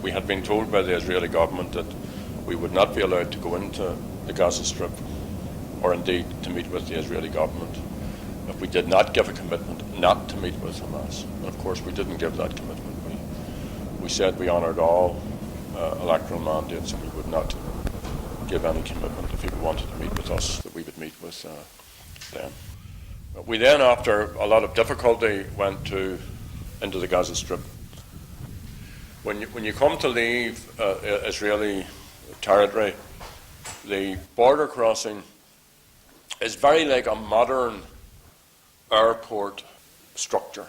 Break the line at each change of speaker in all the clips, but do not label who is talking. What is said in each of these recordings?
We had been told by the Israeli government that we would not be allowed to go into the Gaza Strip or indeed to meet with the Israeli government if we did not give a commitment not to meet with Hamas. And of course we didn't give that commitment. We said we honoured all electoral mandates and we would not give any commitment if people wanted to meet with us that we would meet with them. We then, after a lot of difficulty, went into the Gaza Strip. When you come to leave Israeli territory, the border crossing is very like a modern airport structure.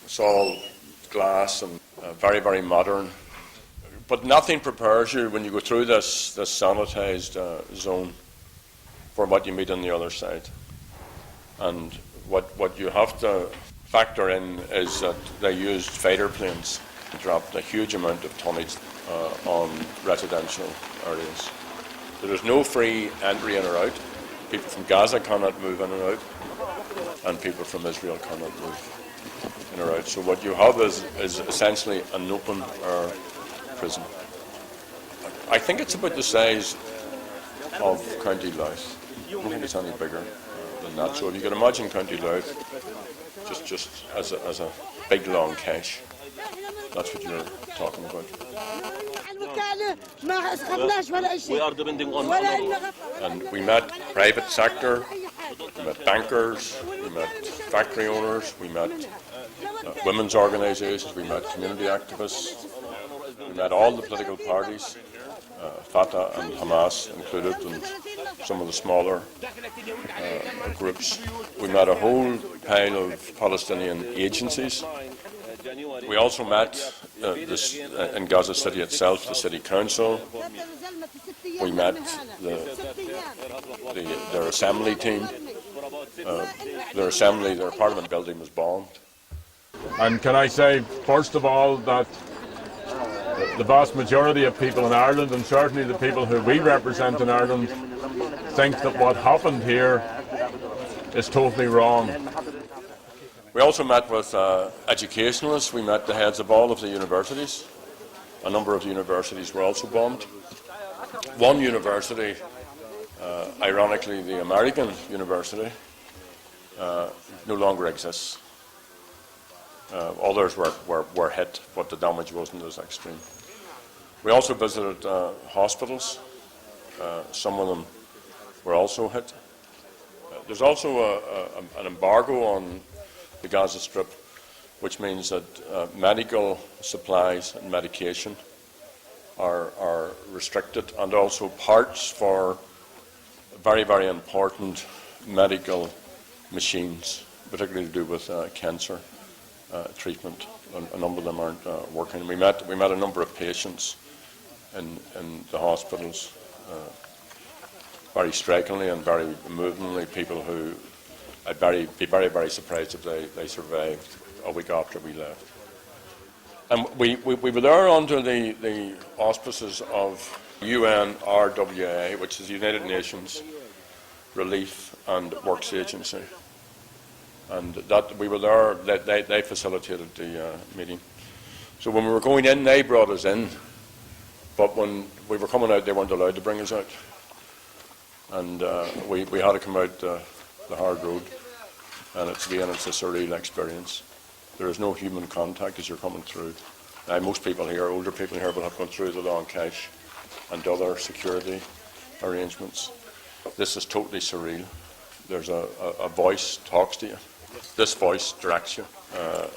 It's all glass and very, very modern. But nothing prepares you when you go through this sanitized zone for what you meet on the other side. And what you have to factor in is that they used fighter planes and dropped a huge amount of tonnage on residential areas. There is no free entry in or out. People from Gaza cannot move in and out, and people from Israel cannot move in or out. So what you have is essentially an open air prison. I think it's about the size of County Louth. I don't think it's any bigger than that. So if you can imagine County Louth just as a big long cache, that's what you're talking about. And we met private sector, we met bankers, we met factory owners, we met women's organisations, we met community activists, we met all the political parties, Fatah and Hamas included, and some of the smaller groups. We met a whole pile of Palestinian agencies. We also met in Gaza City itself, the city council. We met their assembly team. Their parliament building was bombed.
And can I say, first of all, that the vast majority of people in Ireland, and certainly the people who we represent in Ireland, think that what happened here is totally wrong.
We also met with educationalists. We met the heads of all of the universities. A number of the universities were also bombed. One university, ironically the American university, no longer exists. Others were hit, but the damage wasn't as extreme. We also visited hospitals. Some of them were also hit. There's also an embargo on the Gaza Strip, which means that medical supplies and medication are restricted, and also parts for very, very important medical machines, particularly to do with cancer treatment. A number of them aren't working. We met a number of patients in the hospitals, very strikingly and very movingly, people who I'd be very, very surprised if they survived a week after we left. And we were there under the auspices of UNRWA, which is the United Nations Relief and Works Agency. And that we were there, they facilitated the meeting. So when we were going in, they brought us in, but when we were coming out, they weren't allowed to bring us out. And we had to come out the hard road, and it's a surreal experience. There is no human contact as you're coming through. Now, most people here, older people here, will have gone through the long cache and other security arrangements. This is totally surreal. There's a voice talks to you. This voice directs you,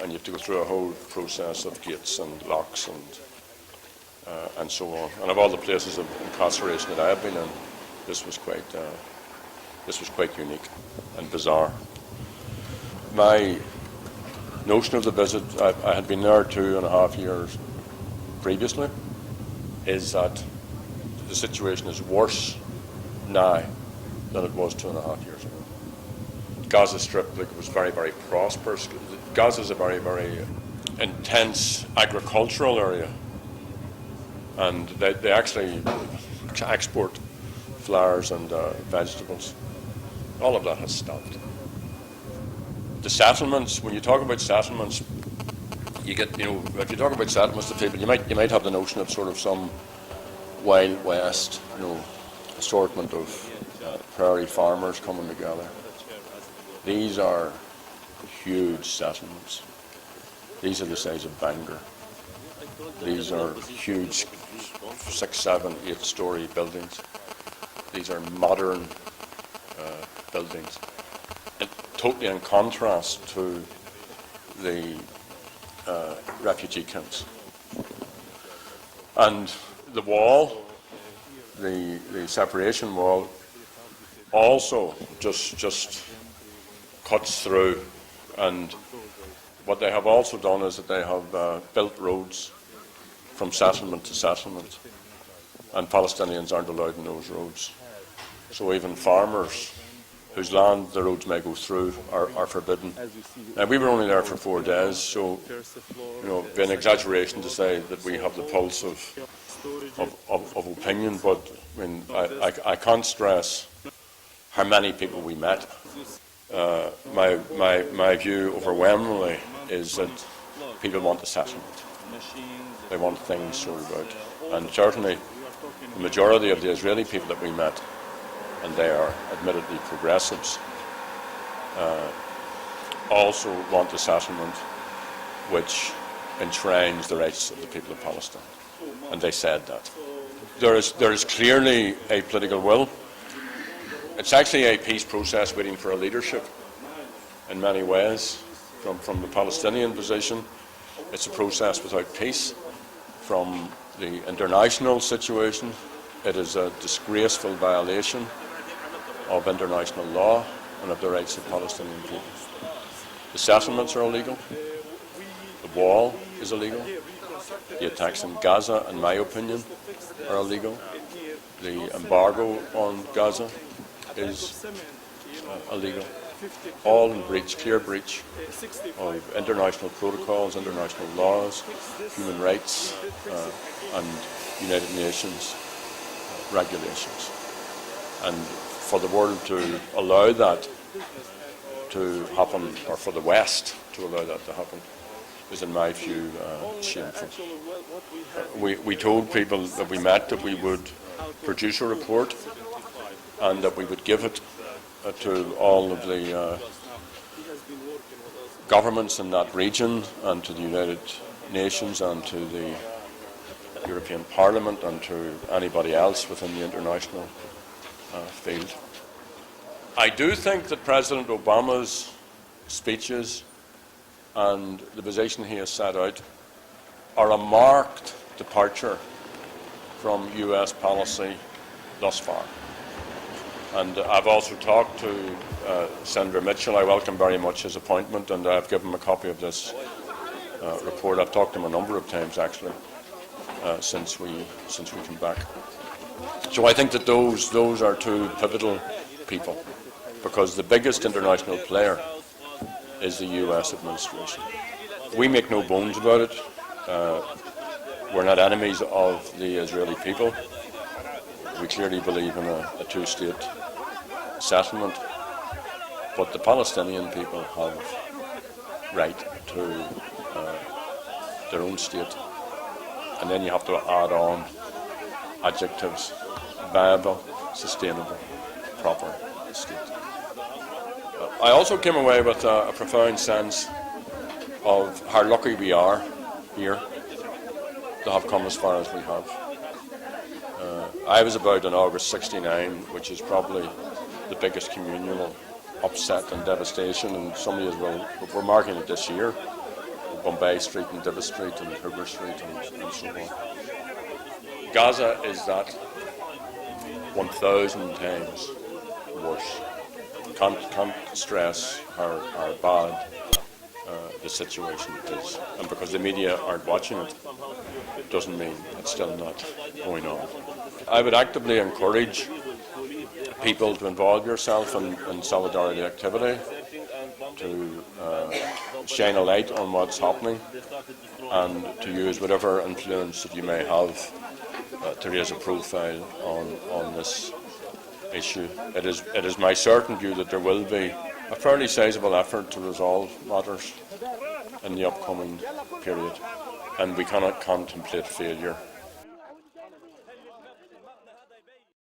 and you have to go through a whole process of gates and locks and so on. And of all the places of incarceration that I have been in, this was quite unique and bizarre. My notion of the visit, I had been there 2.5 years previously, is that the situation is worse now than it was 2.5 years ago. Gaza Strip was very, very prosperous. Gaza is a very, very intense agricultural area, and they actually export flowers and vegetables. All of that has stopped. The settlements, when you talk about settlements, you get, if you talk about settlements of people, you might have the notion of sort of some Wild West, assortment of prairie farmers coming together. These are huge settlements. These are the size of Bangor. These are huge 6, 7, 8-story buildings. These are modern buildings. Totally in contrast to the refugee camps. And the wall, the separation wall, also just cuts through. And what they have also done is that they have built roads from settlement to settlement, and Palestinians aren't allowed in those roads. So even farmers whose land the roads may go through are forbidden. And we were only there for 4 days, so it'd be an exaggeration to say that we have the pulse of opinion, but I mean, I can't stress how many people we met. My view overwhelmingly is that people want a settlement. They want things sorted out. And certainly the majority of the Israeli people that we met, and they are admittedly progressives, also want a settlement which enshrines the rights of the people of Palestine. And they said that. There is clearly a political will. It's actually a peace process waiting for a leadership in many ways. From the Palestinian position, it's a process without peace. From the international situation, it is a disgraceful violation of international law and of the rights of Palestinian people. The settlements are illegal. The wall is illegal. The attacks in Gaza, in my opinion, are illegal. The embargo on Gaza is illegal. All in breach, clear breach of international protocols, international laws, human rights, and United Nations regulations. And for the world to allow that to happen, or for the West to allow that to happen, is, in my view, shameful. We told people that we met that we would produce a report and that we would give it to all of the governments in that region, and to the United Nations, and to the European Parliament, and to anybody else within the international field. I do think that President Obama's speeches and the position he has set out are a marked departure from US policy thus far. And I've also talked to Senator Mitchell. I welcome very much his appointment, and I've given him a copy of this report. I've talked to him a number of times, actually, since we came back. So I think that those are two pivotal people, because the biggest international player is the US administration. We make no bones about it. We're not enemies of the Israeli people. We clearly believe in a two-state settlement, but the Palestinian people have right to their own state. And then you have to add on adjectives: viable, sustainable, proper state. I also came away with a profound sense of how lucky we are here to have come as far as we have. I was about in August '69, which is probably the biggest communal upset and devastation, and some of you will, we're marking it this year, Bombay Street and Divis Street and Hoover Street and so on. Gaza is that 1,000 times worse. Can't stress how bad the situation is, and because the media aren't watching it, doesn't mean it's still not going on. I would actively encourage people to involve yourself in solidarity activity, to shine a light on what's happening, and to use whatever influence that you may have to raise a profile on this issue. It is my certain view that there will be a fairly sizable effort to resolve matters in the upcoming period, and we cannot contemplate failure.